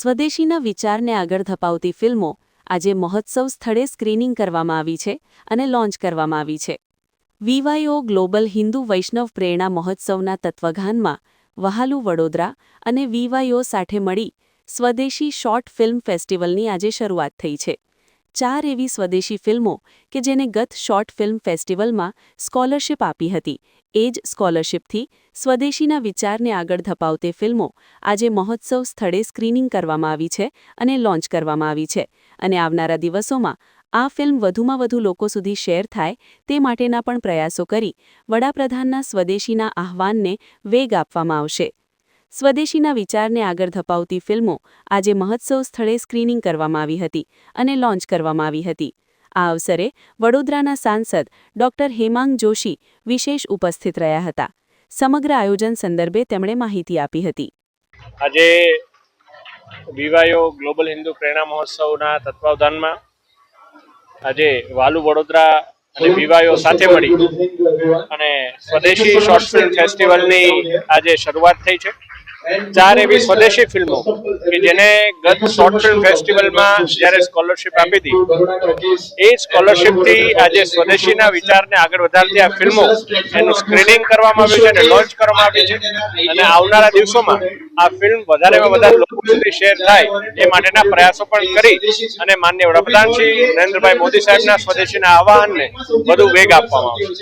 સ્વદેશીના વિચારને આગળ ધપાવતી ફિલ્મો આજે મહોત્સવ સ્થળે સ્ક્રીનિંગ કરવામાં આવી છે અને લોન્ચ કરવામાં આવી છે. વીવાયઓ ગ્લોબલ હિન્દુ વૈષ્ણવ પ્રેરણા મહોત્સવના તત્વગાનમાં વહાલુ વડોદરા અને વીવાયઓ સાથે મળી સ્વદેશી શોર્ટ ફિલ્મ ફેસ્ટિવલની આજે શરૂઆત થઈ છે. 4 એવી સ્વદેશી ફિલ્મો કે જેને ગત શોર્ટ ફિલ્મ ફેસ્ટિવલમાં સ્કોલરશિપ આપી હતી, એ જ સ્કોલરશિપથી સ્વદેશીના વિચારને આગળ ધપાવતી ફિલ્મો આજે મહોત્સવ સ્થળે સ્ક્રીનિંગ કરવામાં આવી છે અને લોન્ચ કરવામાં આવી છે અને આવનારા દિવસોમાં આ ફિલ્મ વધુમાં વધુ લોકો સુધી શેર થાય તે માટેના પણ પ્રયાસો કરી વડાપ્રધાનના સ્વદેશીના આહ્વાનને વેગ આપવામાં આવશે. સ્વદેશીના વિચારને આગળ ધપાવતી ફિલ્મો આજે મહોત્સવ સ્થળે સ્ક્રીનિંગ કરવામાં આવી હતી અને લોન્ચ કરવામાં આવી હતી. આ અવસરે વડોદરાના સાંસદ ડોક્ટર હેમાંગ જોશી વિશેષ ઉપસ્થિત રહ્યા હતા. સમગ્ર આયોજન સંદર્ભે તેમણે માહિતી આપી હતી. આજે વીવાયઓ ગ્લોબલ હિન્દુ પ્રેરણા મહોત્સવના તત્વાવધાનમાં આજે વાલુ વડોદરા અને વીવાયઓ સાથે મળી અને સ્વદેશી શોર્ટ ફિલ્મ ફેસ્ટિવલની આજે શરૂઆત થઈ છે. 4 એવી સ્વદેશી ફિલ્મો કે જેને ગત શોર્ટ ફિલ્મ ફેસ્ટિવલમાં જ્યારે સ્કોલરશિપ આપી હતી, એ સ્કોલરશિપથી આજે સ્વદેશીના વિચારને આગળ વધારતી આ ફિલ્મો એનું સ્ક્રીનિંગ કરવામાં આવ્યું છે અને લોન્ચ કરવામાં આવ્યું છે અને આવનારા દિવસોમાં આ ફિલ્મ વધારેમાં વધારે લોકો સુધી શેર થાય એ માટેના પ્રયાસો પણ કરી અને માનનીય વડાપ્રધાન શ્રી નરેન્દ્રભાઈ મોદી સાહેબના સ્વદેશીના આહ્વાનને વધુ વેગ આપવામાં આવશે.